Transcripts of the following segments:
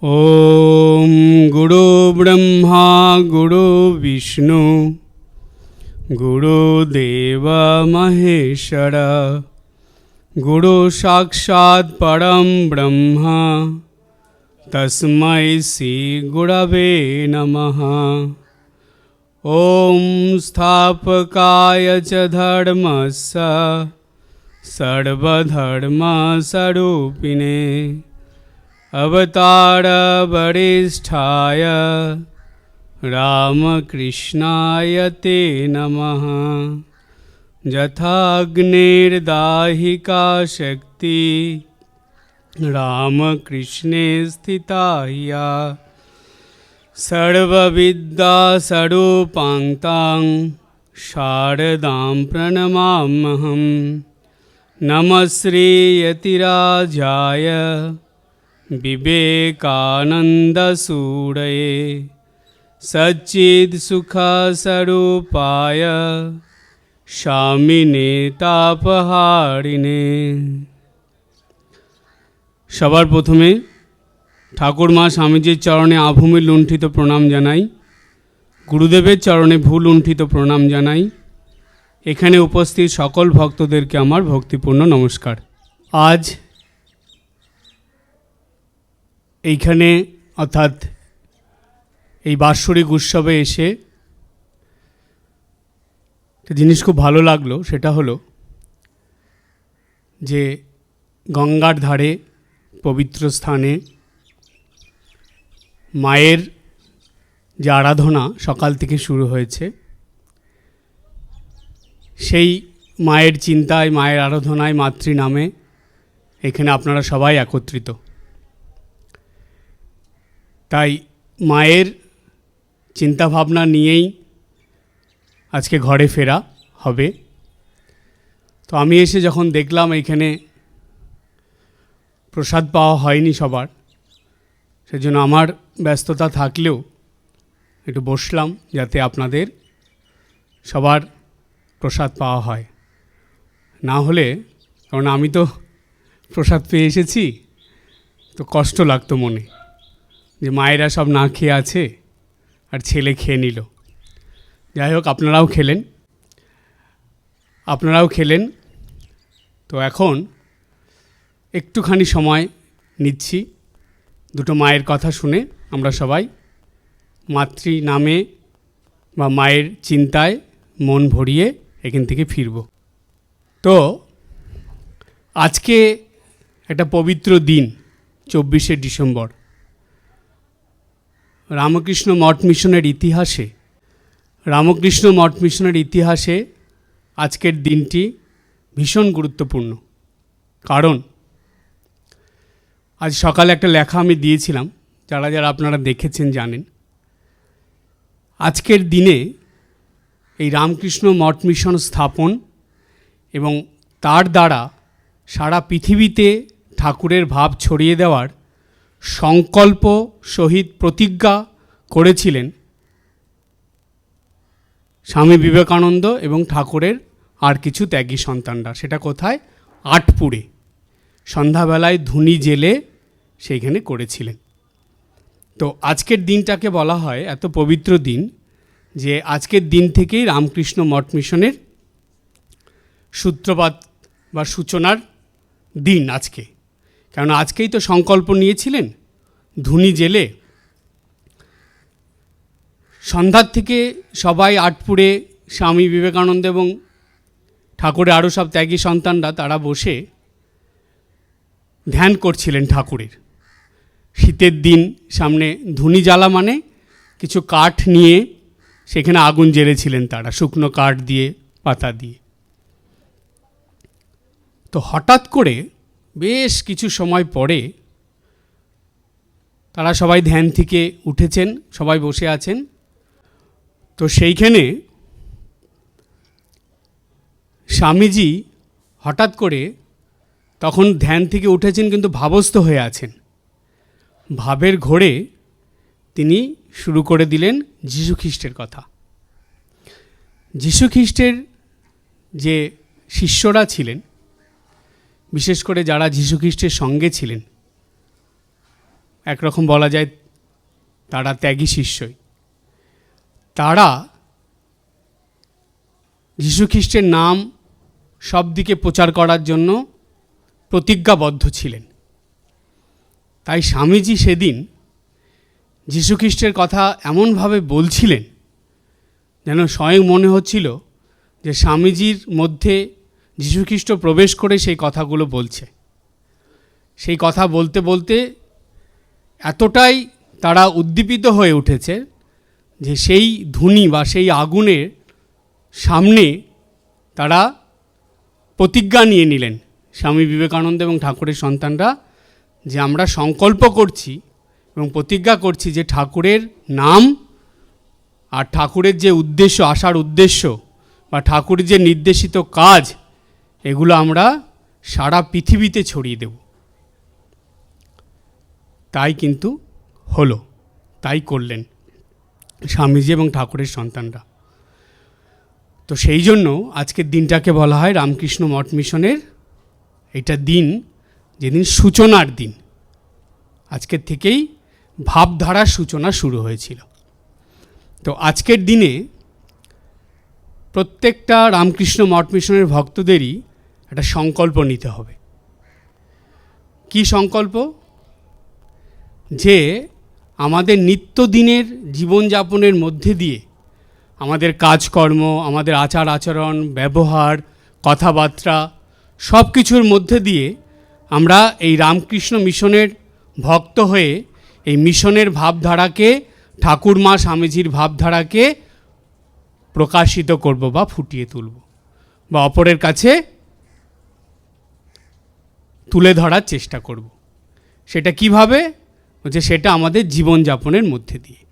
ॐ गुरु ब्रह्मा गुरु विष्णु गुरुदेव महेश्वर गुरु साक्षात् परं ब्रह्म तस्मै श्री गुरवे नमः। ॐ स्थापकाय च धर्मस्य सर्वधर्मस्वरूपिणे अवतार वरिष्ठाय रामकृष्णाय ते नमः। यथाग्निर्दाहिका शक्ति रामकृष्णे स्थिता या सर्वविद्यास्वरूपां शारदां प्रणमाम्यहं। नमः श्री यतिराजाय विवेकानन्दसूरये सच्चित्सुखस्वरूपाय स्वामिने तापहारिणे। সবার প্রথমে ঠাকুর মা স্বামীজির চরণে আভূমি লুণ্ঠিত প্রণাম জানাই, গুরুদেবের চরণে ভূ লুণ্ঠিত প্রণাম জানাই। এখানে উপস্থিত সকল ভক্তদেরকে আমার ভক্তিপূর্ণ নমস্কার। আজ এইখানে অর্থাৎ এই বাৎসরিক উৎসবে এসে একটা জিনিস খুব ভালো লাগলো, সেটা হলো যে গঙ্গার ধারে পবিত্র স্থানে মায়ের যে আরাধনা সকাল থেকে শুরু হয়েছে, সেই মায়ের চিন্তায়, মায়ের আরাধনায়, মাতৃ নামে এখানে আপনারা সবাই একত্রিত। তাই মায়ের চিন্তাভাবনা নিয়েই আজকে ঘরে ফেরা হবে। তো আমি এসে যখন দেখলাম এইখানে প্রসাদ পাওয়া হয়নি সবার, সেজন্য আমার ব্যস্ততা থাকলেও একটু বসলাম যাতে আপনাদের সবার প্রসাদ পাওয়া হয়। না হলে, কারণ আমি তো প্রসাদ পেয়ে এসেছি, তো কষ্ট লাগতো মনে যে মায়েরা সব না খেয়ে আছে আর ছেলে খেয়ে নিল। যাই হোক, আপনারাও খেলেন। তো এখন একটুখানি সময় নিচ্ছি, দুটো মায়ের কথা শুনে আমরা সবাই মাতৃ নামে বা মায়ের চিন্তায় মন ভরিয়ে এখান থেকে ফিরব। তো আজকে একটা পবিত্র দিন, 24শে ডিসেম্বর। রামকৃষ্ণ মঠ মিশনের ইতিহাসে আজকের দিনটি ভীষণ গুরুত্বপূর্ণ। কারণ আজ সকালে একটা লেখা আমি দিয়েছিলাম, যারা যারা আপনারা দেখেছেন জানেন। আজকের দিনে এই রামকৃষ্ণ মঠ মিশন স্থাপন এবং তার দ্বারা সারা পৃথিবীতে ঠাকুরের ভাব ছড়িয়ে দেওয়ার সংকল্প সহিত প্রতিজ্ঞা করেছিলেন স্বামী বিবেকানন্দ এবং ঠাকুরের আর কিছু ত্যাগী সন্তানরা। সেটা কোথায়? আটপুরে সন্ধ্যাবেলায় ধুনি জেলে সেইখানে করেছিলেন। তো আজকের দিনটাকে বলা হয় এত পবিত্র দিন যে আজকের দিন থেকেই রামকৃষ্ণ মঠ মিশনের সূত্রপাত বা সূচনার দিন আজকে। কারণ আজকেই তো সংকল্প নিয়েছিলেন ধুনি জেলে। সন্ধ্যার থেকে সবাই আটপুরে স্বামী বিবেকানন্দ এবং ঠাকুরের আরও সব ত্যাগী সন্তানরা তারা বসে ধ্যান করছিলেন ঠাকুরের। শীতের দিন সামনে, ধুনি জ্বালা মানে কিছু কাঠ নিয়ে সেখানে আগুন জ্বেলেছিলেন তারা, শুকনো কাঠ দিয়ে, পাতা দিয়ে। তো হঠাৎ করে বেশ কিছু সময় পরে তারা সবাই ধ্যান থেকে উঠেছেন, সবাই বসে আছেন। তো সেইখানে স্বামীজি হঠাৎ করে তখন ধ্যান থেকে উঠেছেন, কিন্তু ভাবস্থ হয়ে আছেন। ভাবের ঘোরে তিনি শুরু করে দিলেন যীশুখ্রিস্টের কথা। যীশুখ্রিস্টের যে শিষ্যরা ছিলেন, বিশেষ করে যারা যীশুখ্রিস্টের সঙ্গে ছিলেন, একরকম বলা যায় তারা ত্যাগী শিষ্যই। তারা যীশুখ্রিস্টের নাম সব দিকে প্রচার করার জন্য প্রতিজ্ঞাবদ্ধ ছিলেন। তাই স্বামীজি সেদিন যীশুখ্রিস্টের কথা এমনভাবে বলছিলেন যেন স্বয়ং মনে হচ্ছিল যে স্বামীজির মধ্যে যীশুখ্রিস্ট প্রবেশ করে সেই কথাগুলো বলছে। সেই কথা বলতে বলতে এতটাই তারা উদ্দীপিত হয়ে উঠেছে যে সেই ধুনি বা সেই আগুনের সামনে তারা প্রতিজ্ঞা নিয়ে নিলেন, স্বামী বিবেকানন্দ এবং ঠাকুরের সন্তানরা, যে আমরা সংকল্প করছি এবং প্রতিজ্ঞা করছি যে ঠাকুরের নাম আর ঠাকুরের যে উদ্দেশ্য, আসার উদ্দেশ্য বা ঠাকুরের যে নির্দেশিত কাজ, এগুলো আমরা সারা পৃথিবীতে ছড়িয়ে দেব। তাই কিন্তু হলো, তাই করলেন স্বামীজি এবং ঠাকুরের সন্তানরা। তো সেই জন্য আজকের দিনটাকে বলা হয় রামকৃষ্ণ মঠ মিশনের এটা দিন, যেদিন সূচনার দিন। আজকের থেকেই ভাবধারার সূচনা শুরু হয়েছিল। তো আজকের দিনে প্রত্যেকটা রামকৃষ্ণ মঠ মিশনের ভক্তদেরই একটা সংকল্প নিতে হবে। কি সংকল্প? যে আমাদের নিত্যদিনের জীবনযাপনের মধ্যে দিয়ে আমাদের কাজকর্ম, আমাদের আচার আচরণ, ব্যবহার, কথাবার্তা সব কিছুর মধ্যে দিয়ে আমরা এই রামকৃষ্ণ মিশনের ভক্ত হয়ে এই মিশনের ভাবধারাকে, ঠাকুরমা স্বামীজির ভাবধারাকে প্রকাশিত করব বা ফুটিয়ে তুলব বা অপরের কাছে তুলে ধরার চেষ্টা করব। সেটা কিভাবে? যে সেটা আমাদের জীবনযাপনের মধ্যে দিয়ে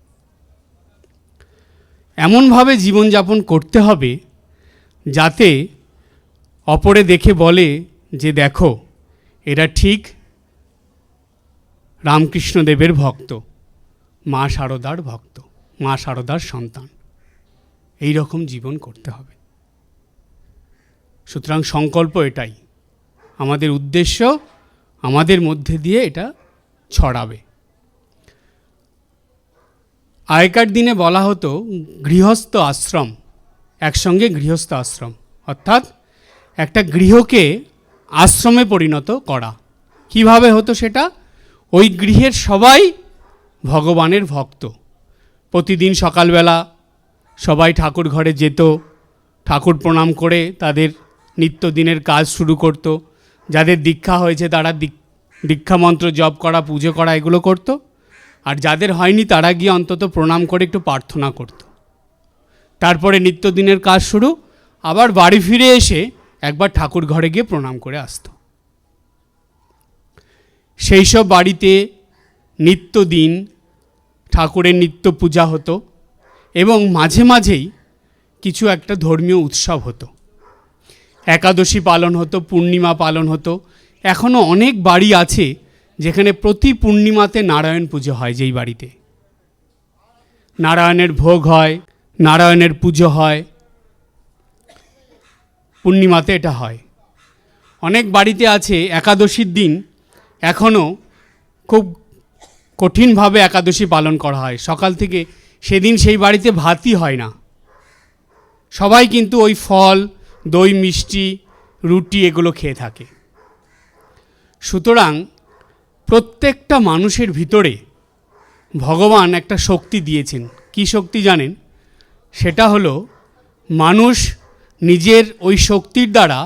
এমনভাবে জীবনযাপন করতে হবে যাতে অপরে দেখে বলে যে দেখো এরা ঠিক রামকৃষ্ণদেবের ভক্ত, মা শারদার ভক্ত, মা শারদার সন্তান। এই রকম জীবন করতে হবে। সুতরাং সংকল্প এটাই, আমাদের উদ্দেশ্য আমাদের মধ্যে দিয়ে এটা ছড়াবে। আগেকার দিনে বলা হতো গৃহস্থ আশ্রম, একসঙ্গে গৃহস্থ আশ্রম, অর্থাৎ একটা গৃহকে আশ্রমে পরিণত করা। কিভাবে হতো সেটা? ওই গৃহের সবাই ভগবানের ভক্ত। প্রতিদিন সকালবেলা সবাই ঠাকুর ঘরে যেত, ঠাকুর প্রণাম করে তাদের নিত্যদিনের কাজ শুরু করত। যাদের দীক্ষা হয়েছে তারা দীক্ষা মন্ত্র জপ করা, পুজো করা এগুলো করত। আর যাদের হয়নি তারা গিয়ে অন্তত প্রণাম করে একটু প্রার্থনা করত। তারপরে নিত্যদিনের কাজ শুরু, আবার বাড়ি ফিরে এসে একবার ঠাকুর ঘরে গিয়ে প্রণাম করে আসত। সেই সব বাড়িতে নিত্যদিন ঠাকুরের নিত্য পূজা হতো এবং মাঝে মাঝেই কিছু একটা ধর্মীয় উৎসব হতো। একাদশী পালন হতো, পূর্ণিমা পালন হতো। এখনও অনেক বাড়ি আছে যেখানে প্রতি পূর্ণিমাতে নারায়ণ পুজো হয়, যেই বাড়িতে নারায়ণের ভোগ হয়, নারায়ণের পুজো হয়, পূর্ণিমাতে এটা হয়। অনেক বাড়িতে আছে একাদশীর দিন এখনও খুব কঠিনভাবে একাদশী পালন করা হয়। সকাল থেকে সেদিন সেই বাড়িতে ভাতই হয় না, সবাই কিন্তু ওই ফল, দই, মিষ্টি, রুটি এগুলো খেয়ে থাকে। সুতরাং প্রত্যেকটা মানুষের ভিতরে ভগবান একটা শক্তি দিয়েছেন। কি শক্তি জানেন? সেটা হলো মানুষ নিজের ওই শক্তির দ্বারা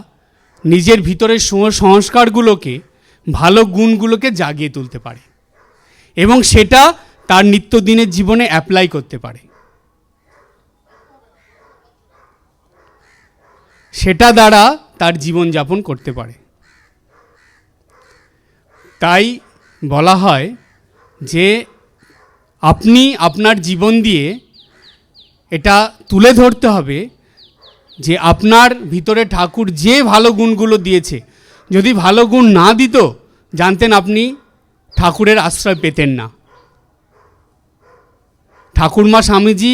নিজের ভিতরের সংস্কারগুলোকে, ভালো গুণগুলোকে জাগিয়ে তুলতে পারে এবং সেটা তার নিত্যদিনের জীবনে অ্যাপ্লাই করতে পারে। সেটা দ্বারা তার জীবনযাপন করতে পারে। তাই বলা হয় যে আপনি আপনার জীবন দিয়ে এটা তুলে ধরতে হবে যে আপনার ভিতরে ঠাকুর যে ভালো গুণগুলো দিয়েছে, যদি ভালো গুণ না দিত জানতেন আপনি ঠাকুরের আশ্রয় পেতেন না। ঠাকুরমা স্বামীজি,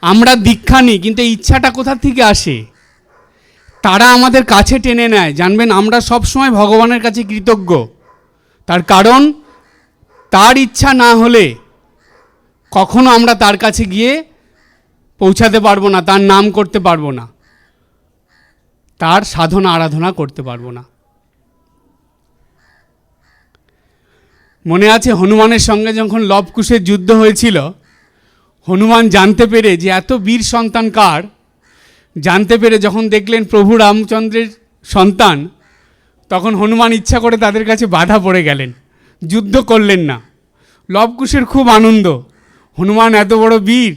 আমরা দীক্ষা নিই কিন্তু এই ইচ্ছাটা কোথা থেকে আসে? তারা আমাদের কাছে টেনে নেয়। জানবেন আমরা সব সময় ভগবানের কাছে কৃতজ্ঞ। তার কারণ তার ইচ্ছা না হলে কখনো আমরা তার কাছে গিয়ে পৌঁছাতে পারবো না, তার নাম করতে পারবো না, তার সাধনা আরাধনা করতে পারবো না। মনে আছে হনুমানের সঙ্গে যখন লবকুশের যুদ্ধ হয়েছিল, হনুমান জানতে পেরে যে এত বীর সন্তান কার, জানতে পেরে যখন দেখলেন প্রভু রামচন্দ্রের সন্তান, তখন হনুমান ইচ্ছা করে তাদের কাছে বাধা পড়ে গেলেন, যুদ্ধ করলেন না। লবকুশের খুব আনন্দ, হনুমান এত বড় বীর,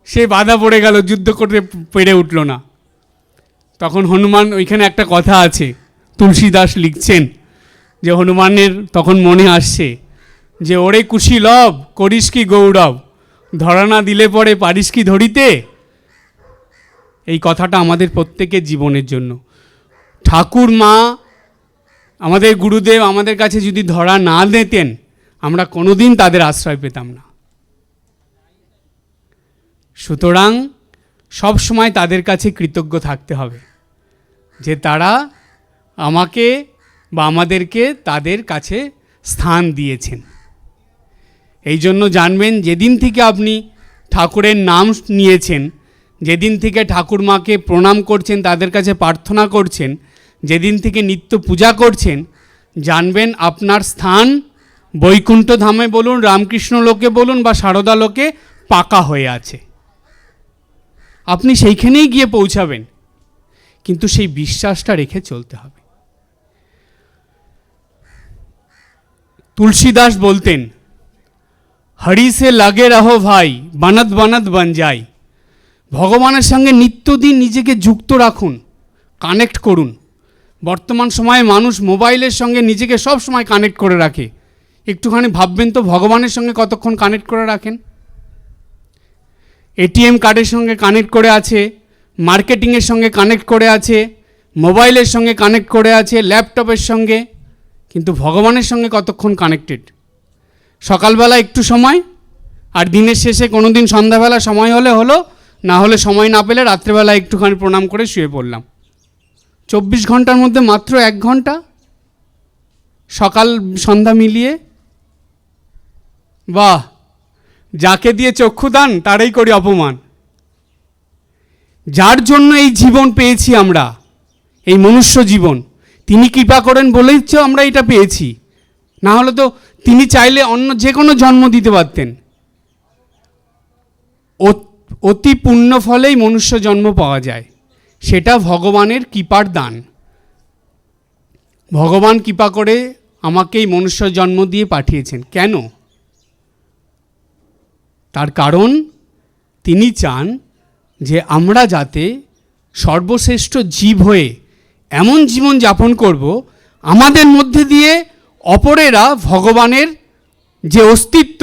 সে বাধা পড়ে গেল, যুদ্ধ করতে পেরে উঠল না। তখন হনুমান, ওইখানে একটা কথা আছে, তুলসীদাস লিখছেন যে হনুমানের তখন মনে আসছে যে ওরে কুশি লব করিস কি গৌরব, ধরা না দিলে পরে পারিস কি ধরিতে। এই কথাটা আমাদের প্রত্যেকের জীবনের জন্য। ঠাকুর মা, আমাদের গুরুদেব আমাদের কাছে যদি ধরা না দিতেন, আমরা কোনোদিন তাদের আশ্রয় পেতাম না। সুতরাং সব সময় তাদের কাছে কৃতজ্ঞ থাকতে হবে যে তারা আমাকে বা আমাদেরকে তাদের কাছে স্থান দিয়েছেন। এই জন্য জানবেন, যেদিন থেকে আপনি ঠাকুরের নাম নিয়েছেন, যেদিন থেকে ঠাকুর মাকে প্রণাম করছেন, তাদের কাছে প্রার্থনা করছেন, যেদিন থেকে নিত্য পূজা করছেন, জানবেন আপনার স্থান বৈকুণ্ঠ ধামে বলুন, রামকৃষ্ণ লোকে বলুন বা সারদা লোকে পাকা হয়ে আছে। আপনি সেইখানেই গিয়ে পৌঁছাবেন, কিন্তু সেই বিশ্বাসটা রেখে চলতে হবে। তুলসীদাস বলতেন, হরি সে লাগে রহো ভাই, বানাত বানাত বন যাই। ভগবানের সঙ্গে নিত্যদিন নিজেকে যুক্ত রাখুন, কানেক্ট করুন। বর্তমান সময়ে মানুষ মোবাইলের সঙ্গে নিজেকে সব সময় কানেক্ট করে রাখে। একটুখানি ভাববেন তো, ভগবানের সঙ্গে কতক্ষণ কানেক্ট করে রাখেন? এটিএম কার্ডের সঙ্গে কানেক্ট করে আছে, মার্কেটিংয়ের সঙ্গে কানেক্ট করে আছে, মোবাইলের সঙ্গে কানেক্ট করে আছে, ল্যাপটপের সঙ্গে, কিন্তু ভগবানের সঙ্গে কতক্ষণ কানেক্টেড? সকালবেলা একটু সময়, আর দিনের শেষে কোনো দিন সন্ধ্যাবেলা সময় হলে হলো, না হলে সময় না পেলে রাত্রেবেলা একটুখানি প্রণাম করে শুয়ে পড়লাম। 24 ঘন্টার মধ্যে মাত্র 1 ঘন্টা সকাল সন্ধ্যা মিলিয়ে। বাহ! যাকে দিয়ে চক্ষুদান তারই করি অপমান। যার জন্য এই জীবন পেয়েছি আমরা, এই মনুষ্য জীবন, তিনি কৃপা করেন বলেই তো আমরা এটা পেয়েছি। না হলে তো তিনি চাইলে অন্য যে কোনো জন্ম দিতে পারতেন। অতি পুণ্য ফলেই মনুষ্য জন্ম পাওয়া যায়, সেটা ভগবানের কৃপার দান। ভগবান কৃপা করে আমাকে এই মনুষ্য জন্ম দিয়ে পাঠিয়েছেন। কেন? তার কারণ তিনি চান যে আমরা যাতে সর্বশ্রেষ্ঠ জীব হয়ে এমন জীবন যাপন করব, আমাদের মধ্যে দিয়ে অপরেরা ভগবানের যে অস্তিত্ব,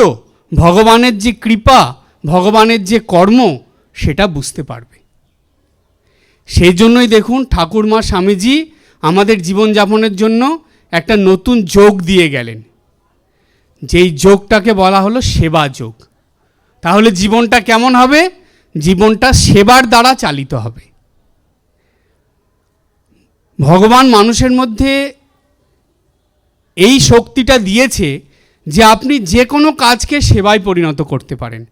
ভগবানের যে কৃপা, ভগবানের যে কর্ম, সেটা বুঝতে পারবে। সেই জন্যই দেখুন ঠাকুরমা স্বামীজি আমাদের জীবনযাপনের জন্য একটা নতুন যোগ দিয়ে গেলেন, যেই যোগটাকে বলা হলো সেবা যোগ। তাহলে জীবনটা কেমন হবে? জীবনটা সেবার দ্বারা চালিত হবে। ভগবান মানুষের মধ্যে এই শক্তিটা দিয়েছে যে আপনি যে কোনো কাজকে সেবায় পরিণত করতে পারেন।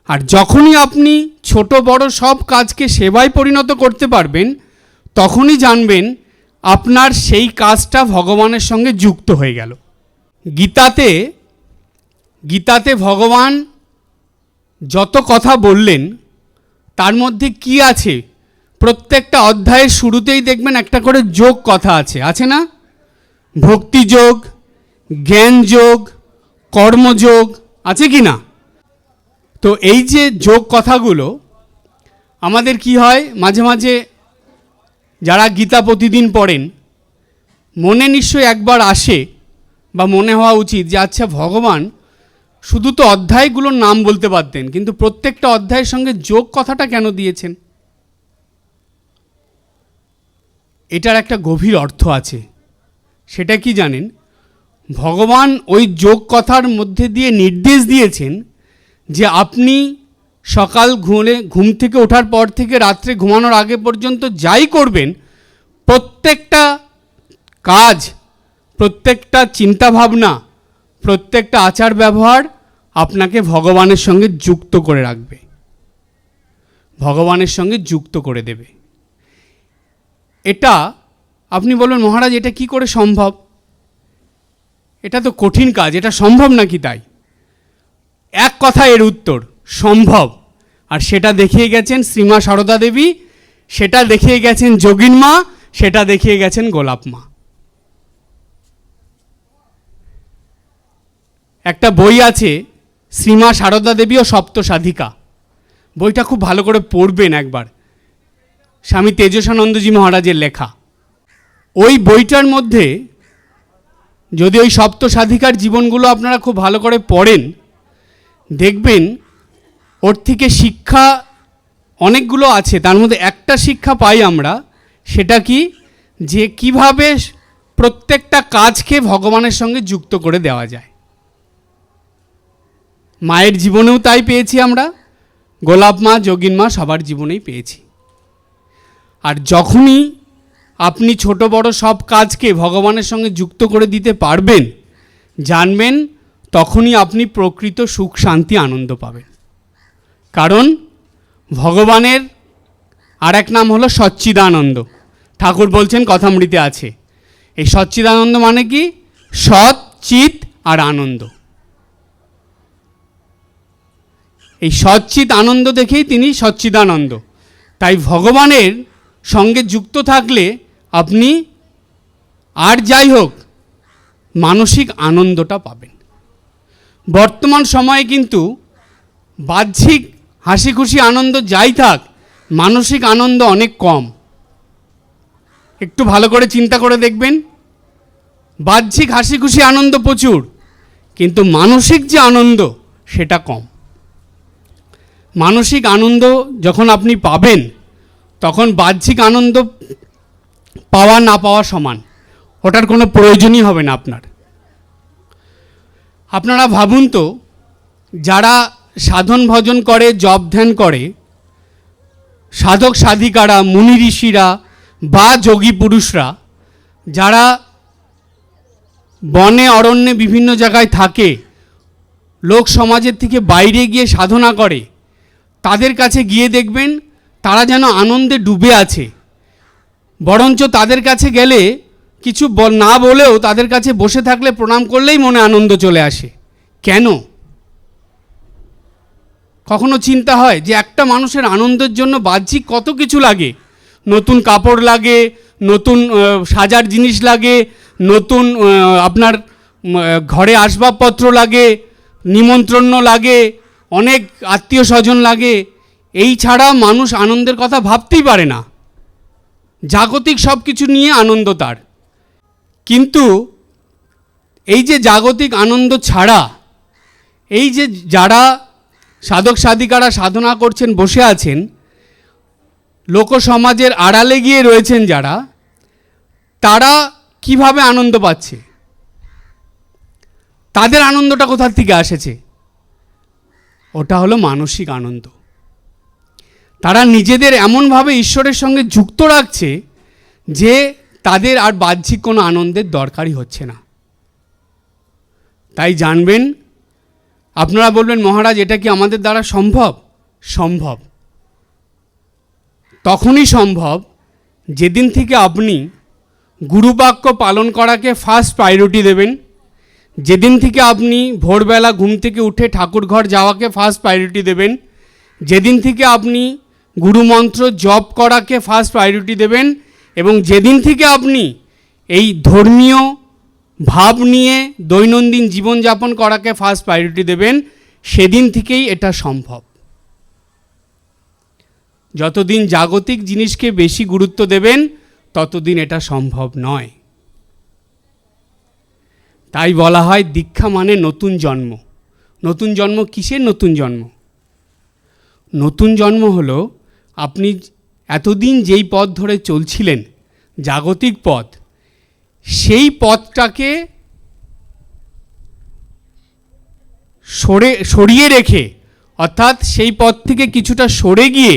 আর যখনই আপনি ছোট বড় সব কাজকে সেবায় পরিণত করতে পারবেন, তখনই জানবেন আপনার সেই কাজটা ভগবানের সঙ্গে যুক্ত হয়ে গেল। গীতাতে ভগবান যত কথা বললেন, তার মধ্যে কি আছে? প্রত্যেকটা অধ্যায়ের শুরুতেই দেখবেন একটা করে যোগ কথা আছে, আছে না? ভক্তি যোগ, জ্ঞান যোগ, কর্মযোগ, আছে কি না? তো এই যে যোগ কথাগুলো আমাদের কি হয়, মাঝে মাঝে যারা গীতা প্রতিদিন পড়েন, মনে নিশ্চয়ই একবার আসে বা মনে হওয়া উচিত যে আচ্ছা, ভগবান শুধু তো অধ্যায়গুলোর নাম বলতে পারতেন, কিন্তু প্রত্যেকটা অধ্যায়ের সঙ্গে যোগ কথাটা কেন দিয়েছেন? এটার একটা গভীর অর্থ আছে। সেটা কি জানেন? ভগবান ওই যোগ কথার মধ্যে দিয়ে নির্দেশ দিয়েছেন যে আপনি সকাল ঘুম থেকে ওঠার পর থেকে রাত্রে ঘুমানোর আগে পর্যন্ত যাই করবেন, প্রত্যেকটা কাজ, প্রত্যেকটা চিন্তাভাবনা, প্রত্যেকটা আচার ব্যবহার আপনাকে ভগবানের সঙ্গে যুক্ত করে রাখবে, ভগবানের সঙ্গে যুক্ত করে দেবে। এটা আপনি বলবেন মহারাজ এটা কি করে সম্ভব, এটা তো কঠিন কাজ, এটা সম্ভব নাকি? তাই এক কথা এর উত্তর, সম্ভব। আর সেটা দেখিয়ে গেছেন শ্রীমা সারদা দেবী, সেটা দেখিয়ে গেছেন যোগিন মা, সেটা দেখিয়ে গেছেন গোলাপ মা। একটা বই আছে শ্রীমা সারদা দেবী ও সপ্ত সাধিকা, বইটা খুব ভালো করে পড়বেন একবার, স্বামী তেজসানন্দজি মহারাজের লেখা। ওই বইটার মধ্যে যদি ওই সপ্ত সাধিকার জীবনগুলো আপনারা খুব ভালো করে পড়েন, দেখবেন ওর থেকে শিক্ষা অনেকগুলো আছে। তার মধ্যে একটা শিক্ষা পাই আমরা, সেটা কি, যে কিভাবে প্রত্যেকটা কাজকে ভগবানের সঙ্গে যুক্ত করে দেওয়া যায়। মায়ের জীবনেও তাই পেয়েছি আমরা, গোলাপ মা, যোগিন মা, সবার জীবনেই পেয়েছি। আর যখনই আপনি ছোট বড় সব কাজকে ভগবানের সঙ্গে যুক্ত করে দিতে পারবেন, জানবেন তখনই আপনি প্রকৃত সুখ শান্তি আনন্দ পাবেন। কারণ ভগবানের আর এক নাম হলো সচ্চিদানন্দ। ঠাকুর বলছেন কথামৃতে আছে, এই সচ্চিদানন্দ মানে কি, সৎ, চিৎ আর আনন্দ। এই সচ্চিৎ আনন্দ দেখেই তিনি সচ্চিদানন্দ। তাই ভগবানের সঙ্গে যুক্ত থাকলে আপনি আর যাই হোক মানসিক আনন্দটা পাবেন। বর্তমান সময়ে কিন্তু বাহ্যিক হাসি খুশি আনন্দ যাই থাক, মানসিক আনন্দ অনেক কম। একটু ভালো করে চিন্তা করে দেখবেন, বাহ্যিক হাসি খুশি আনন্দ প্রচুর, কিন্তু মানসিক যে আনন্দ সেটা কম। মানসিক আনন্দ যখন আপনি পাবেন, তখন বাহ্যিক আনন্দ পাওয়া না পাওয়া সমান, ওটার কোনো প্রয়োজনই হবে না আপনার। আপনারা ভাবুন তো, যারা সাধন ভজন করে, জপ ধ্যান করে, সাধক সাধিকারা, মুনি ঋষিরা বা যোগী পুরুষরা, যারা বনে অরণ্যে বিভিন্ন জায়গায় থাকে, লোক সমাজের থেকে বাইরে গিয়ে সাধনা করে, তাদের কাছে গিয়ে দেখবেন তারা যেন আনন্দে ডুবে আছে। বরঞ্চ তাদের কাছে গেলে কিছু না বলেও তাদের কাছে বসে থাকলে, প্রণাম করলেই মনে আনন্দ চলে আসে। কেন? কখনো চিন্তা হয় যে একটা মানুষের আনন্দের জন্য বাহ্যিক কত কিছু লাগে, নতুন কাপড় লাগে, নতুন সাজার জিনিস লাগে, নতুন আপনার ঘরে আসবাবপত্র লাগে, নিমন্ত্রণ লাগে, অনেক আত্মীয় স্বজন লাগে। এই ছাড়া মানুষ আনন্দের কথা ভাবতেই পারে না। জাগতিক সব কিছু নিয়ে আনন্দ তার। কিন্তু এই যে জাগতিক আনন্দ ছাড়া, এই যে যারা সাধক সাধিকারা সাধনা করছেন, বসে আছেন, লোকসমাজের আড়ালে গিয়ে রয়েছেন যারা, তারা কিভাবে আনন্দ পাচ্ছে? তাদের আনন্দটা কোথা থেকে আসেছে? ওটা হলো মানসিক আনন্দ। তারা নিজেদের এমনভাবে ঈশ্বরের সঙ্গে যুক্ত রাখছে যে তাদের আর বাহ্যিক কোনো আনন্দের দরকারই হচ্ছে না। তাই জানবেন, আপনারা বলবেন মহারাজ এটা কি আমাদের দ্বারা সম্ভব? সম্ভব। তখনই সম্ভব যেদিন থেকে আপনি গুরুবাক্য পালন করাকে ফার্স্ট প্রায়োরিটি দেবেন, যেদিন থেকে আপনি ভোরবেলা ঘুম থেকে উঠে ঠাকুর ঘর যাওয়াকে ফার্স্ট প্রায়োরিটি দেবেন, যেদিন থেকে আপনি গুরুমন্ত্র জপ করাকে ফার্স্ট প্রায়োরিটি দেবেন, এবং যেদিন থেকে আপনি এই ধর্মীয় ভাব নিয়ে দৈনন্দিন জীবনযাপন করাকে ফার্স্ট প্রায়োরিটি দেবেন, সেদিন থেকেই এটা সম্ভব। যতদিন জাগতিক জিনিসকে বেশি গুরুত্ব দেবেন, ততদিন এটা সম্ভব নয়। তাই বলা হয় দীক্ষা মানে নতুন জন্ম। নতুন জন্ম কিসের নতুন জন্ম? নতুন জন্ম হলো আপনি এতদিন যেই পথ ধরে চলছিলেন, জাগতিক পথ, সেই পথটাকে সরিয়ে রেখে, অর্থাৎ সেই পথ থেকে কিছুটা সরে গিয়ে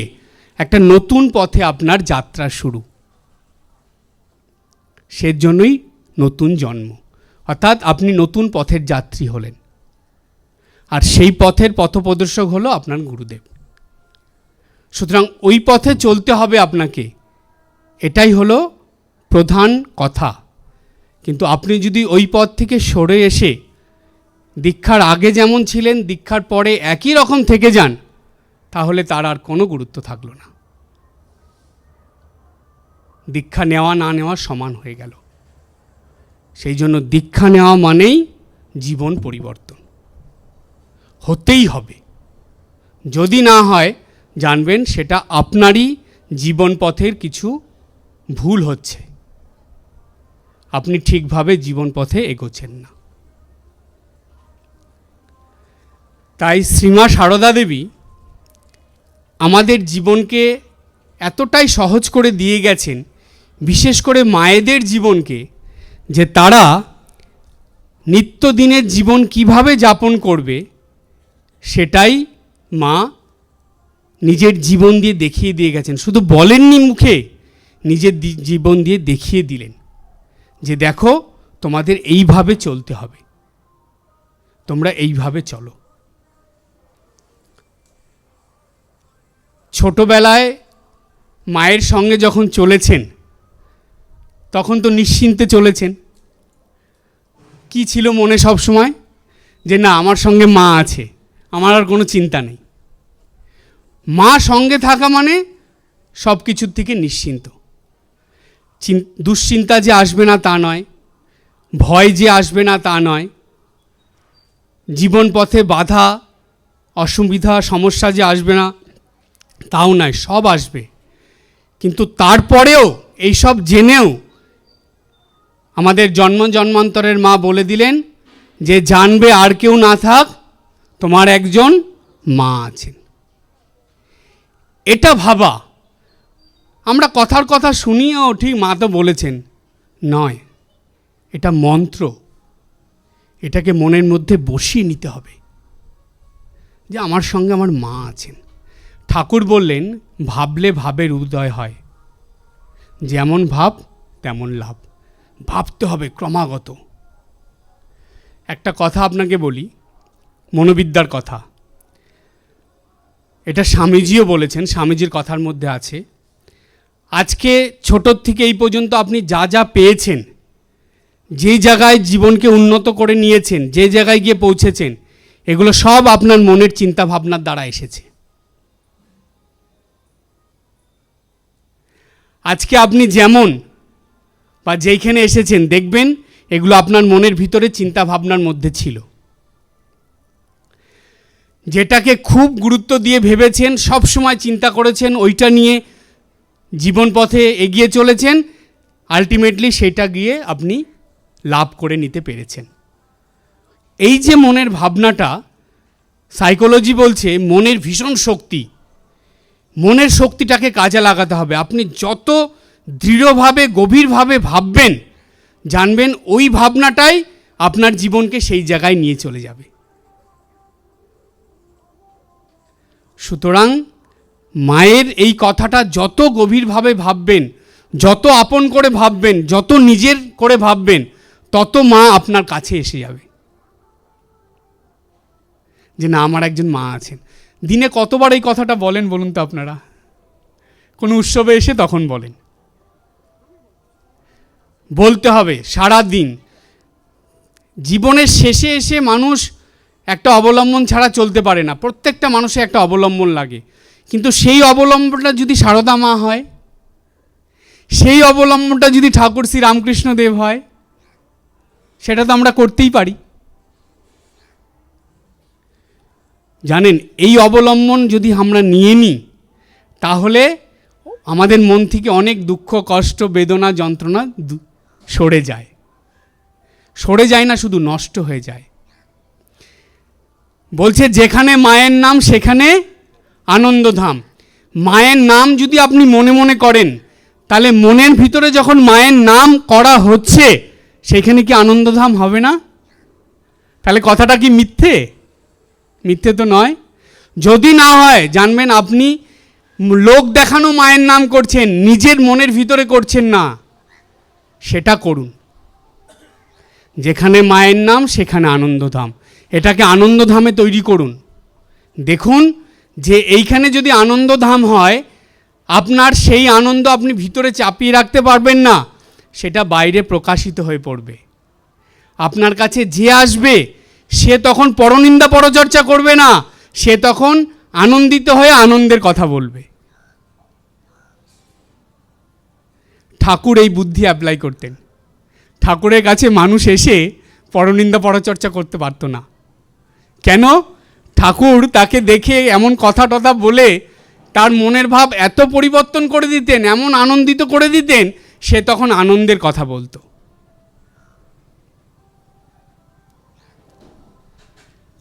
একটা নতুন পথে আপনার যাত্রা শুরু। সেজন্যই নতুন জন্ম। অর্থাৎ আপনি নতুন পথের যাত্রী হলেন, আর সেই পথের পথপ্রদর্শক হলো আপনার গুরুদেব। সুতরাং ওই পথে চলতে হবে আপনাকে, এটাই হলো প্রধান কথা। কিন্তু আপনি যদি ওই পথ থেকে সরে এসে দীক্ষার আগে যেমন ছিলেন দীক্ষার পরে একই রকম থেকে যান, তাহলে তার আর কোনো গুরুত্ব থাকলো না। দীক্ষা নেওয়া না নেওয়া সমান হয়ে গেল। সেই জন্য দীক্ষা নেওয়া মানেই জীবন পরিবর্তন হতেই হবে। যদি না হয় জানবেন সেটা আপনারই জীবন পথের কিছু ভুল হচ্ছে, আপনি ঠিকভাবে জীবন পথে এগোচ্ছেন না। তাই শ্রীমা সারদা দেবী আমাদের জীবনকে এতটাই সহজ করে দিয়ে গেছেন, বিশেষ করে মায়েদের জীবনকে, যে তারা নিত্যদিনের জীবন কিভাবে যাপন করবে সেটাই মা নিজের জীবন দিয়ে দেখিয়ে দিয়ে গেছেন। শুধু বলেননি মুখে, নিজের জীবন দিয়ে দেখিয়ে দিলেন যে দেখো তোমাদের এইভাবে চলতে হবে, তোমরা এইভাবে চলো। ছোটবেলায় মায়ের সঙ্গে যখন চলেছেন তখন তো নিশ্চিন্তে চলেছেন। কি ছিল মনে সব সময়? যে না, আমার সঙ্গে মা আছে, আমার আর কোনো চিন্তা নেই। মা সঙ্গে থাকা মানে সব কিছুর থেকে নিশ্চিন্ত। দুশ্চিন্তা যে আসবে না তা নয়, ভয় যে আসবে না তা নয়, জীবন পথে বাধা অসুবিধা সমস্যা যে আসবে না তাও নয়, সব আসবে। কিন্তু তারপরেও এইসব জেনেও আমাদের জন্ম জন্মান্তরের মা বলে দিলেন যে জানবে আর কেউ না থাক, তোমার একজন মা আছেন। এটা ভাবা, আমরা কথার কথা শুনিও ঠিক মা তো বলেছেন, নয়, এটা মন্ত্র। এটাকে মনের মধ্যে বসিয়ে নিতে হবে যে আমার সঙ্গে আমার মা আছেন। ঠাকুর বললেন ভাবলে ভাবের উদয় হয়, যেমন ভাব তেমন লাভ। ভাবতে হবে ক্রমাগত। একটা কথা আপনাকে বলি, মনোবিদ্যার কথা। এটা স্বামীজিও বলেছেন, স্বামীজির কথার মধ্যে আছে, আজকে ছোটোর থেকে এই পর্যন্ত আপনি যা যা পেয়েছেন, যে জায়গায় জীবনকে উন্নত করে নিয়েছেন, যে জায়গায় গিয়ে পৌঁছেছেন, এগুলো সব আপনার মনের চিন্তা ভাবনার দ্বারা এসেছে। আজকে আপনি যেমন বা যেইখানে এসেছেন দেখবেন এগুলো আপনার মনের ভিতরে চিন্তা ভাবনার মধ্যে ছিল। যেটাকে খুব গুরুত্ব দিয়ে ভেবেছেন, সব সময় চিন্তা করেছেন, ওইটা নিয়ে জীবন পথে এগিয়ে চলেছেন, আলটিমেটলি সেটা গিয়ে আপনি লাভ করে নিতে পেরেছেন। এই যে মনের ভাবনাটা, সাইকোলজি বলছে মনের ভীষণ শক্তি। মনের শক্তিটাকে কাজে লাগাতে হবে। আপনি যত দৃঢ়ভাবে গভীরভাবে ভাববেন, জানবেন ওই ভাবনাটাই আপনার জীবনকে সেই জায়গায় নিয়ে চলে যাবে। সুতরাং মায়ের এই কথাটা যত গভীরভাবে ভাববেন, যত আপন করে ভাববেন, যত নিজের করে ভাববেন, তত মা আপনার কাছে এসে যাবে যে না, আমার একজন মা আছেন। দিনে কতবার এই কথাটা বলেন বলুন তো আপনারা? কোনো উৎসবে এসে তখন বলেন। বলতে হবে সারা দিন। জীবনের শেষে এসে মানুষ একটা অবলম্বন ছাড়া চলতে পারে না। প্রত্যেকটা মানুষের একটা অবলম্বন লাগে, কিন্তু সেই অবলম্বনটা যদি সারদা মা হয়, সেই অবলম্বনটা যদি ঠাকুর শ্রী রামকৃষ্ণ দেব হয়, সেটা তো আমরা করতেই পারি। জানেন, এই অবলম্বন যদি আমরা নিয়ে নিই, তাহলে আমাদের মন থেকে অনেক দুঃখ কষ্ট বেদনা যন্ত্রণা সরে যায়। সরে যায় না, শুধু নষ্ট হয়ে যায়। বলছে যেখানে মায়ের নাম সেখানে আনন্দধাম। মায়ের নাম যদি আপনি মনে মনে করেন, তাহলে মনের ভিতরে যখন মায়ের নাম করা হচ্ছে, সেখানে কি আনন্দধাম হবে না? তাহলে কথাটা কি মিথ্যে? মিথ্যে তো নয়। যদি না হয়, জানবেন আপনি লোক দেখানো মায়ের নাম করছেন, নিজের মনের ভিতরে করছেন না। সেটা করুন। যেখানে মায়ের নাম সেখানে আনন্দধাম। এটাকে আনন্দধামে তৈরি করুন। দেখুন যে এইখানে যদি আনন্দধাম হয়, আপনার সেই আনন্দ আপনি ভিতরে চাপিয়ে রাখতে পারবেন না, সেটা বাইরে প্রকাশিত হয়ে পড়বে। আপনার কাছে যে আসবে সে তখন পরনিন্দা পরচর্চা করবে না, সে তখন আনন্দিত হয়ে আনন্দের কথা বলবে। ঠাকুর এই বুদ্ধি অ্যাপ্লাই করতেন। ঠাকুরের কাছে মানুষ এসে পরনিন্দা পরচর্চা করতে পারতো না। কেন? ঠাকুর তাকে দেখে এমন কথা টথা বলে তার মনের ভাব এত পরিবর্তন করে দিতেন, এমন আনন্দিত করে দিতেন, সে তখন আনন্দের কথা বলতো।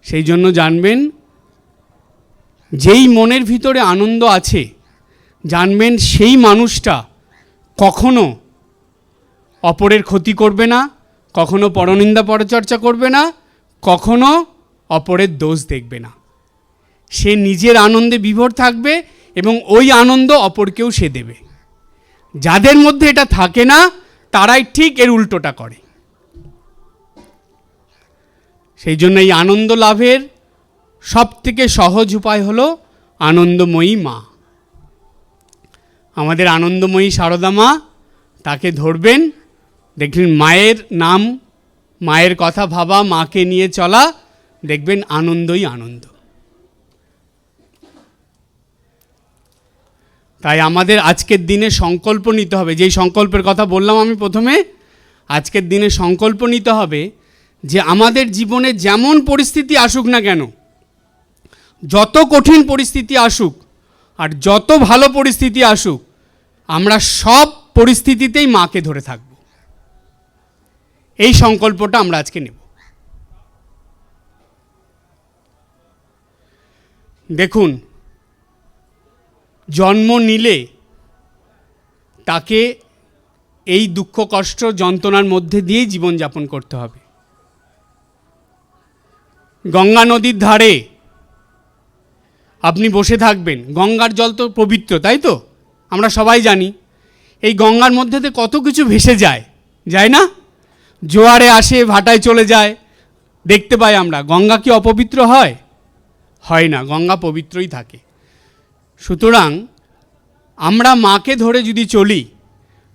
সেই জন্য জানবেন, যেই মনের ভিতরে আনন্দ আছে, জানবেন সেই মানুষটা কখনো অপরের ক্ষতি করবে না, কখনো পরনিন্দা পরচর্চা করবে না, কখনো অপরের দোষ দেখবে না। সে নিজের আনন্দে বিভোর থাকবে এবং ওই আনন্দ অপরকেও সে দেবে। যাদের মধ্যে এটা থাকে না তারাই ঠিক এর উল্টোটা করে। সেই জন্য এই আনন্দ লাভের সবথেকে সহজ উপায় হলো আনন্দময়ী মা। আমাদের আনন্দময়ী সারদা মা, তাকে ধরবেন, দেখবেন মায়ের নাম, মায়ের কথা ভাবা, মাকে নিয়ে চলা, দেখবেন আনন্দই আনন্দ। তাই আমাদের আজকের দিনে সংকল্প নিতে হবে, যেই সংকল্পের কথা বললাম আমি প্রথমে, আজকের দিনে সংকল্প নিতে হবে যে আমাদের জীবনে যেমন পরিস্থিতি আসুক না কেন, যত কঠিন পরিস্থিতি আসুক আর যত ভালো পরিস্থিতি আসুক, আমরা সব পরিস্থিতিতেই মাকে ধরে থাকব। এই সংকল্পটা আমরা আজকে নেব। দেখুন, জন্ম নিলে তাকে এই দুঃখ কষ্ট যন্ত্রণার মধ্যে দিয়েই জীবনযাপন করতে হবে। গঙ্গা নদীর ধারে আপনি বসে থাকবেন, গঙ্গার জল তো পবিত্র, তাই তো আমরা সবাই জানি। এই গঙ্গার মধ্যে দিয়ে কত কিছু ভেসে যায়, যায় না? জোয়ারে আসে, ভাটায় চলে যায়, দেখতে পাই আমরা। গঙ্গা কি অপবিত্র হয়? হয় না, গঙ্গা পবিত্রই থাকে। সুতরাং আমরা মাকে ধরে যদি চলি,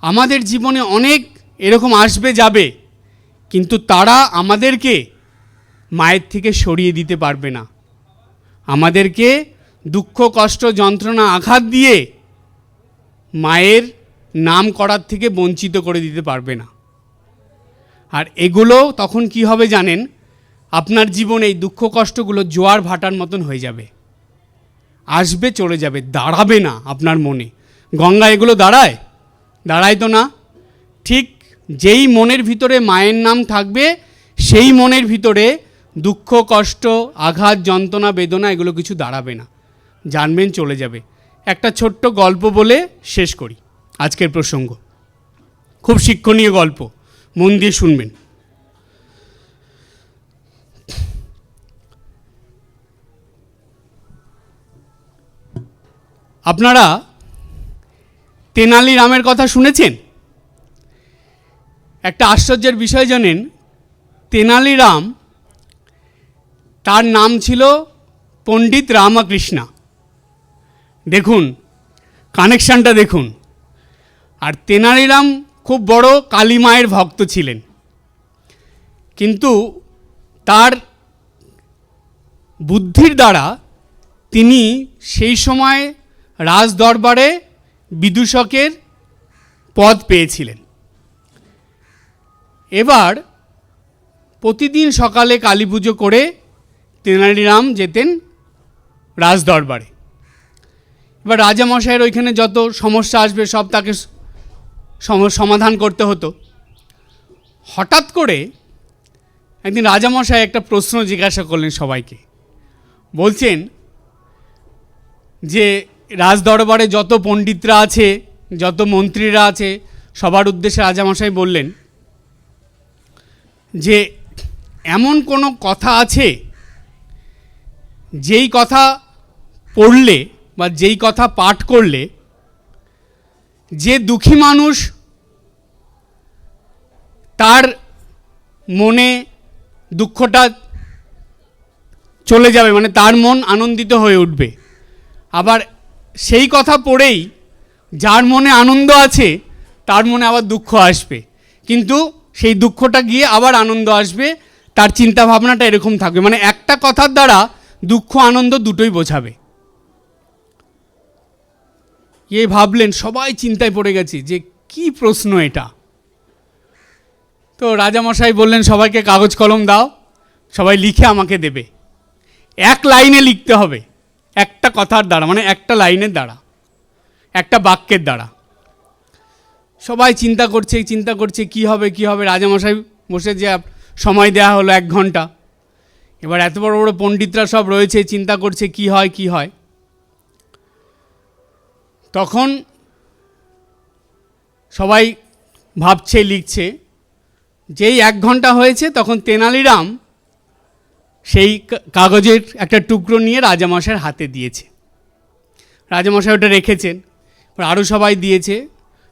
আমাদের জীবনে অনেক এরকম আসবে যাবে, কিন্তু তারা আমাদেরকে মায়ের থেকে সরিয়ে দিতে পারবে না। আমাদেরকে দুঃখ কষ্ট যন্ত্রণা আঘাত দিয়ে মায়ের নাম করার থেকে বঞ্চিত করে দিতে পারবে না। আর এগুলো তখন কি হবে জানেন? আপনার জীবনে এই দুঃখ কষ্টগুলো জোয়ার ভাটার মতন হয়ে যাবে, আসবে চলে যাবে, দাঁড়াবে না আপনার মনে। গঙ্গা এগুলো দাঁড়ায়? দাঁড়ায় তো না। ঠিক যেই মনের ভিতরে মায়ের নাম থাকবে, সেই মনের ভিতরে দুঃখ কষ্ট আঘাত যন্ত্রণা বেদনা এগুলো কিছু দাঁড়াবে না, জানবেন চলে যাবে। একটা ছোট্ট গল্প বলে শেষ করি আজকের প্রসঙ্গ। খুব শিক্ষণীয় গল্প, মন দিয়ে শুনবেন। আপনারা তেনালি রামের কথা শুনেছেন? একটা আশ্চর্যের বিষয় জানেন, তেনালি রাম, তার নাম ছিল পণ্ডিত রামকৃষ্ণা। দেখুন কানেকশানটা দেখুন। আর তেনালি রাম খুব বড় কালী মায়ের ভক্ত ছিলেন, কিন্তু তার বুদ্ধির দ্বারা তিনি সেই সময় রাজ দরবারে বিদূষকের পদ পেয়েছিলেন। এবার প্রতিদিন সকালে কালী পুজো করে তেনালিরাম যেতেন রাজ দরবারে। এবার রাজামশাইয়ের ওইখানে যত সমস্যা আসবে সব তাকে সমাধান করতে হতো। হঠাৎ করে একদিন রাজামশাই একটা প্রশ্ন জিজ্ঞাসা করলেন সবাইকে। বলছেন যে রাজ দরবারে যত পণ্ডিতরা আছে, যত মন্ত্রীরা আছে, সবার উদ্দেশ্যে রাজামশাই বললেন যে এমন কোনো কথা আছে যেই কথা পড়লে বা যেই কথা পাঠ করলে যে দুঃখী মানুষ তার মনে দুঃখটা চলে যাবে, মানে তার মন আনন্দিত হয়ে উঠবে। আবার সেই কথা পড়েই যার মনে আনন্দ আছে তার মনে আবার দুঃখ আসবে, কিন্তু সেই দুঃখটা গিয়ে আবার আনন্দ আসবে, তার চিন্তা ভাবনাটা এরকম থাকবে। মানে একটা কথার দ্বারা দুঃখ আনন্দ দুটোই বোঝাবে। ভাবলেন, সবাই চিন্তায় পড়ে গেছে যে কি প্রশ্ন এটা। তো রাজামশাই বললেন, সবাইকে কাগজ কলম দাও, সবাই লিখে আমাকে দেবে। এক লাইনে লিখতে হবে, একটা কথার দ্বারা, মানে একটা লাইনের দ্বারা, একটা বাক্যের দ্বারা। সবাই চিন্তা করছে কি হবে কি হবে। রাজামশাই বসে যে সময় দেওয়া হলো 1 ঘন্টা। এবার এত বড় বড় পণ্ডিতরা সব রয়েছে, চিন্তা করছে কি হয় কি হয়। তখন সবাই ভাবছে, লিখছে। যেই 1 ঘন্টা হয়েছে তখন তেনালিরাম সেই কাগজের একটা টুকরো নিয়ে রাজামশাইয়ের হাতে দিয়েছে। রাজামশাই ওটা রেখেছেন, আরও সবাই দিয়েছে।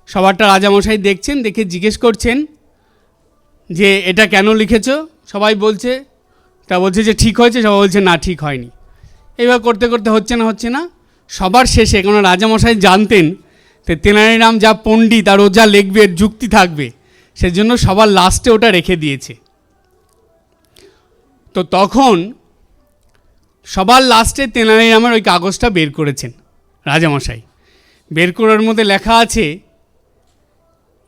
সবারটা রাজামশাই দেখছেন, দেখে জিজ্ঞেস করছেন যে এটা কেন লিখেছ? সবাই বলছে, তা বলছে যে ঠিক হয়েছে, সবাই বলছে না ঠিক হয়নি। এইভাবে করতে করতে হচ্ছে না। সবার শেষে, কারণ রাজামশাই জানতেন যে তেনালিরাম যা পণ্ডিত আর ও যা লিখবে যুক্তি থাকবে, সেজন্য সবার লাস্টে ওটা রেখে দিয়েছে। তো তখন সবার লাস্টে তেনালিরামের ওই কাগজটা বের করেছেন রাজামশাই। বের করার মধ্যে লেখা আছে,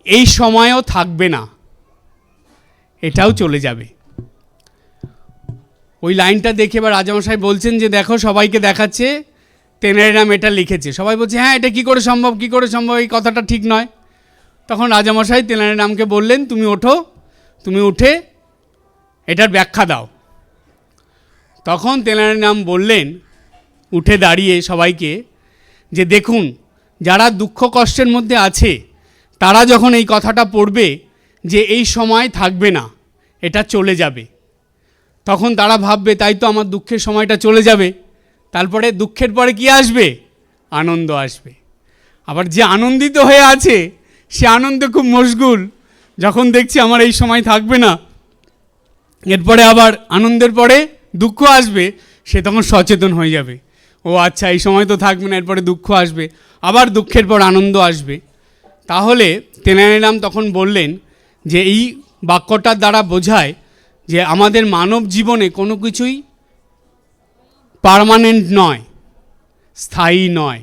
এই সময়ও থাকবে না, এটাও চলে যাবে। ওই লাইনটা দেখে এবার রাজামশাই বলছেন যে দেখো, সবাইকে দেখাচ্ছে তেনালিরাম এটা লিখেছে। সবাই বলছে হ্যাঁ, এটা কী করে সম্ভব, এই কথাটা ঠিক নয়। তখন রাজামশাই তেনালিরামকে বললেন, তুমি ওঠো, তুমি উঠে এটার ব্যাখ্যা দাও। তখন তেনালিরাম বললেন, উঠে দাঁড়িয়ে সবাইকে, যে দেখুন, যারা দুঃখ কষ্টের মধ্যে আছে তারা যখন এই কথাটা পড়বে যে এই সময় থাকবে না, এটা চলে যাবে, তখন তারা ভাববে তাই তো আমার দুঃখের সময়টা চলে যাবে, তারপরে দুঃখের পরে কি আসবে? আনন্দ আসবে। আবার যে আনন্দিত হয়ে আছে সে আনন্দে খুব মশগুল, যখন দেখছি আমার এই সময় থাকবে না, এরপরে আবার আনন্দের পরে দুঃখ আসবে, সে তখন সচেতন হয়ে যাবে, ও আচ্ছা এই সময় তো থাকবে না, এরপরে দুঃখ আসবে, আবার দুঃখের পর আনন্দ আসবে। তাহলে তেনালিরাম তখন বললেন যে এই বাক্যটার দ্বারা বোঝায় যে আমাদের মানব জীবনে কোনো কিছুই পার্মানেন্ট নয়, স্থায়ী নয়,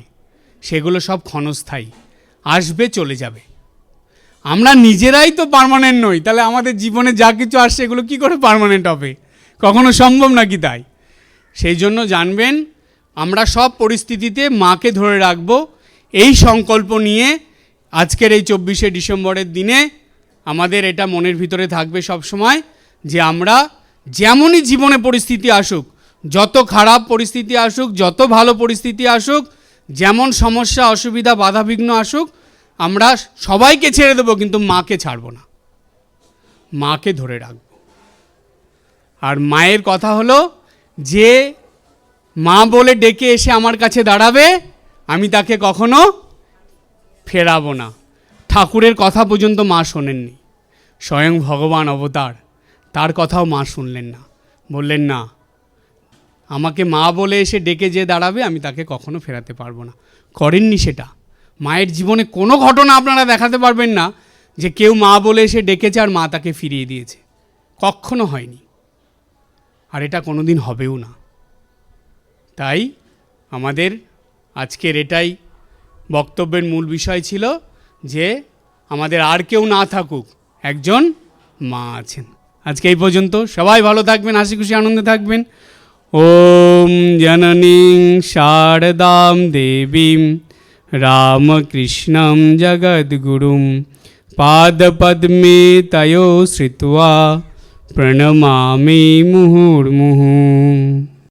সেগুলো সব ক্ষণস্থায়ী, আসবে চলে যাবে। আমরা নিজেরাই তো পার্মানেন্ট নই, তাহলে আমাদের জীবনে যা কিছু আসছে এগুলো কী করে পার্মানেন্ট হবে? কখনো সম্ভব নাকি? তাই সেই জন্য জানবেন, আমরা সব পরিস্থিতিতে মাকে ধরে রাখব, এই সংকল্প নিয়ে আজকের এই 24শে ডিসেম্বরের দিনে আমাদের এটা মনের ভিতরে থাকবে সব সময়, যে আমরা যেমনই জীবনে পরিস্থিতি আসুক, যত খারাপ পরিস্থিতি আসুক, যত ভালো পরিস্থিতি আসুক, যেমন সমস্যা অসুবিধা বাধাবিঘ্ন আসুক, আমরা সবাইকে ছেড়ে দেবো, কিন্তু মাকে ছাড়ব না, মাকে ধরে রাখব। আর মায়ের কথা হলো, যে মা বলে ডেকে এসে আমার কাছে দাঁড়াবে, আমি তাকে কখনো ফেরাবো না। ঠাকুরের কথা পর্যন্ত মা শোনেননি, স্বয়ং ভগবান অবতার, তার কথাও মা শুনলেন না, বললেন না, আমাকে মা বলে এসে ডেকে যে দাঁড়াবে আমি তাকে কখনো ফেরাতে পারবো না। করেননি সেটা। মায়ের জীবনে কোনো ঘটনা আপনারা দেখাতে পারবেন না যে কেউ মা বলে এসে ডেকেছে আর মা তাকে ফিরিয়ে দিয়েছে, কখনো হয়নি, আর এটা কোনো দিন হবেও না। তাই আমাদের আজকের এটাই বক্তব্যের মূল বিষয় ছিল, যে আমাদের আর কেউ না থাকুক, একজন মা আছেন। আজকে এই পর্যন্ত, সবাই ভালো থাকবেন, হাসি খুশি আনন্দে থাকবেন। ওম জননীং শারদাম দেবীম রামকৃষ্ণম জগদ্গুরুম পাদপদ্মে তয়ো শ্রিত্বা প্রণমামি মুহুর্মুহুঃ।